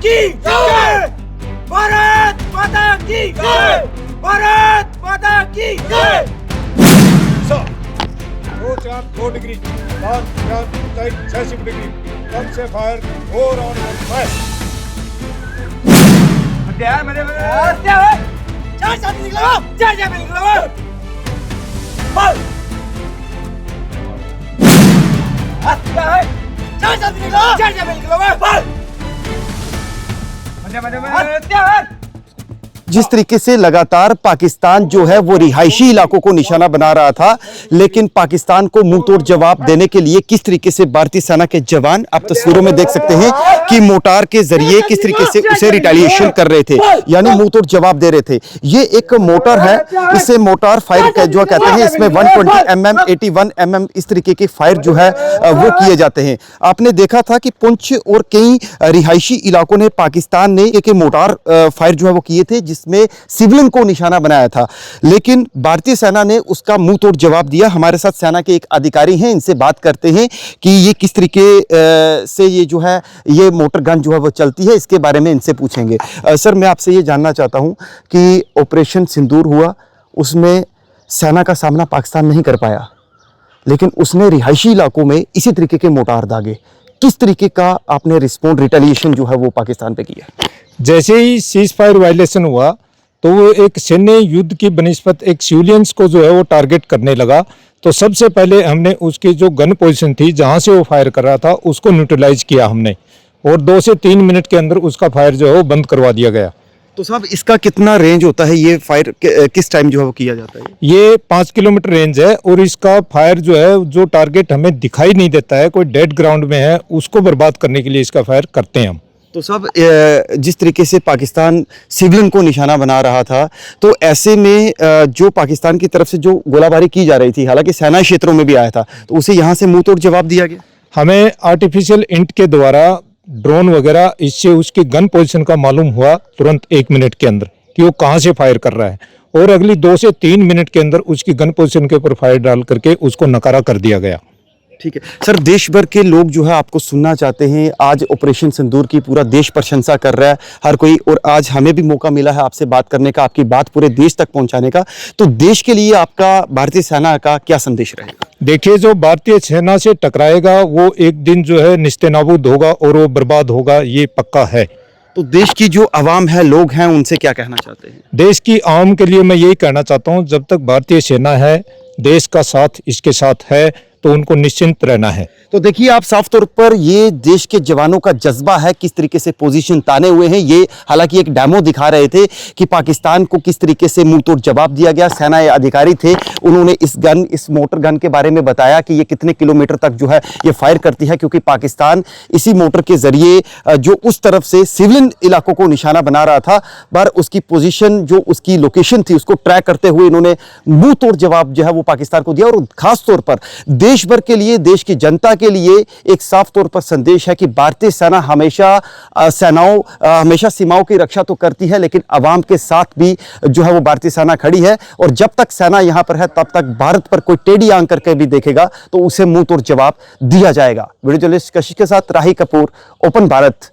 की जय, भारत माता की जय, भारत माता की जय। 2 डिग्री, 60 डिग्री, कम से फायर, और ऑन फायर। चार साथी निकलो, चार जय निकलो। बल। चार साथी निकलो, चार जय निकलो। बल। जिस तरीके से लगातार पाकिस्तान जो है वो रिहायशी इलाकों को निशाना बना रहा था, लेकिन पाकिस्तान को मुंह तोड़ जवाब देने के लिए किस तरीके से भारतीय सेना के जवान, आप तस्वीरों में देख सकते हैं कि मोटार के जरिए किस तरीके से उसे रिटेलिएशन कर रहे थे, यानी मुंह तोड़ जवाब दे रहे थे। ये एक मोटर है, इसे मोटार फायर जो कहते हैं, इसमें 120 mm 81 mm इस तरीके के फायर जो है वो किए जाते हैं। आपने देखा था कि पुंछ और कई रिहायशी इलाकों ने पाकिस्तान ने एक मोटार फायर जो है वो किए थे, जिसमें सिविलियन को निशाना बनाया था, लेकिन भारतीय सेना ने उसका मुंह तोड़ जवाब दिया। हमारे साथ सेना के एक अधिकारी हैं, इनसे बात करते हैं कि ये किस तरीके से ये जो है ये मोटर गन जो है वो चलती है, इसके बारे में इनसे पूछेंगे। सर, मैं आपसे ये जानना चाहता हूं कि ऑपरेशन सिंदूर हुआ, उसमें सेना का सामना पाकिस्तान नहीं कर पाया, लेकिन उसने रिहायशी इलाकों में इसी तरीके के मोटार दागे। किस तरीके का आपने रिस्पॉन्ड, रिटेलिएशन जो है वो पाकिस्तान पे किया? जैसे ही सीज फायर वायलेशन हुआ तो वो एक सैन्य युद्ध की बनिस्बत एक सिविलियंस को जो है वो टारगेट करने लगा। तो सबसे पहले हमने उसकी जो गन पोजीशन थी जहां से वो फायर कर रहा था उसको न्यूट्रलाइज किया हमने, और 2 से 3 मिनट के अंदर उसका फायर जो है वो बंद करवा दिया गया। तो साहब, इसका कितना रेंज होता है, ये फायर किस टाइम जो है वो किया जाता है? ये 5 किलोमीटर रेंज है, और इसका फायर जो है, जो टारगेट हमें दिखाई नहीं देता है, कोई डेड ग्राउंड में है, उसको बर्बाद करने के लिए इसका फायर करते हैं हम। तो साहब, जिस तरीके से पाकिस्तान सिविलियन को निशाना बना रहा था, तो ऐसे में जो पाकिस्तान की तरफ से जो गोलाबारी की जा रही थी, हालांकि सेना क्षेत्रों में भी आया था, तो उसे यहाँ से मुंह तोड़ जवाब दिया गया। हमें आर्टिफिशियल इंट के द्वारा ड्रोन वगैरह, इससे उसकी गन पोजीशन का मालूम हुआ तुरंत 1 मिनट के अंदर कि वो कहाँ से फायर कर रहा है, और अगली 2 से 3 मिनट के अंदर उसकी गन पोजीशन के ऊपर फायर डाल करके उसको नकारा कर दिया गया। ठीक है सर, देश भर के लोग जो है आपको सुनना चाहते हैं। आज ऑपरेशन सिंदूर की पूरा देश प्रशंसा कर रहा है, हर कोई, और आज हमें भी मौका मिला है आपसे बात करने का, आपकी बात पूरे देश तक पहुंचाने का। तो देश के लिए आपका, भारतीय सेना का क्या संदेश रहेगा? देखिए, जो भारतीय सेना से टकराएगा वो एक दिन जो है निस्तेनाबूद होगा और वो बर्बाद होगा, ये पक्का है। तो देश की जो आवाम है, लोग हैं, उनसे क्या कहना चाहते हैं? देश की आवाम के लिए मैं यही कहना चाहता हूँ, जब तक भारतीय सेना है, देश का साथ इसके साथ है, तो उनको निश्चिंत रहना है। तो देखिए, आप साफ तौर पर ये देश के जवानों का जज्बा है, किस तरीके से पोजीशन ताने हुए हैं। ये हालांकि एक डेमो दिखा रहे थे कि पाकिस्तान को किस तरीके से मुंह तोड़ जवाब दिया गया। सेना के अधिकारी थे, उन्होंने इस मोटर गन के बारे में बताया कि ये कितने किलोमीटर तक जो है ये फायर करती है, क्योंकि पाकिस्तान इसी मोटर के जरिए जो उस तरफ से सिविलियन इलाकों को निशाना बना रहा था, पर उसकी पोजीशन, जो उसकी लोकेशन थी, उसको ट्रैक करते हुए इन्होंने मुंह तोड़ जवाब जो है वो पाकिस्तान को दिया। और खास तौर पर देश भर के लिए, देश की जनता के लिए एक साफ तौर पर संदेश है कि भारतीय सेना हमेशा सीमाओं की रक्षा तो करती है, लेकिन अवाम के साथ भी जो है वो भारतीय सेना खड़ी है। और जब तक सेना यहां पर है, तब तक भारत पर कोई टेढ़ी आंख करके भी देखेगा तो उसे मुंह तोड़ जवाब दिया जाएगा। वीडियो जर्नलिस्ट कशिश के साथ राही कपूर, ओपन भारत।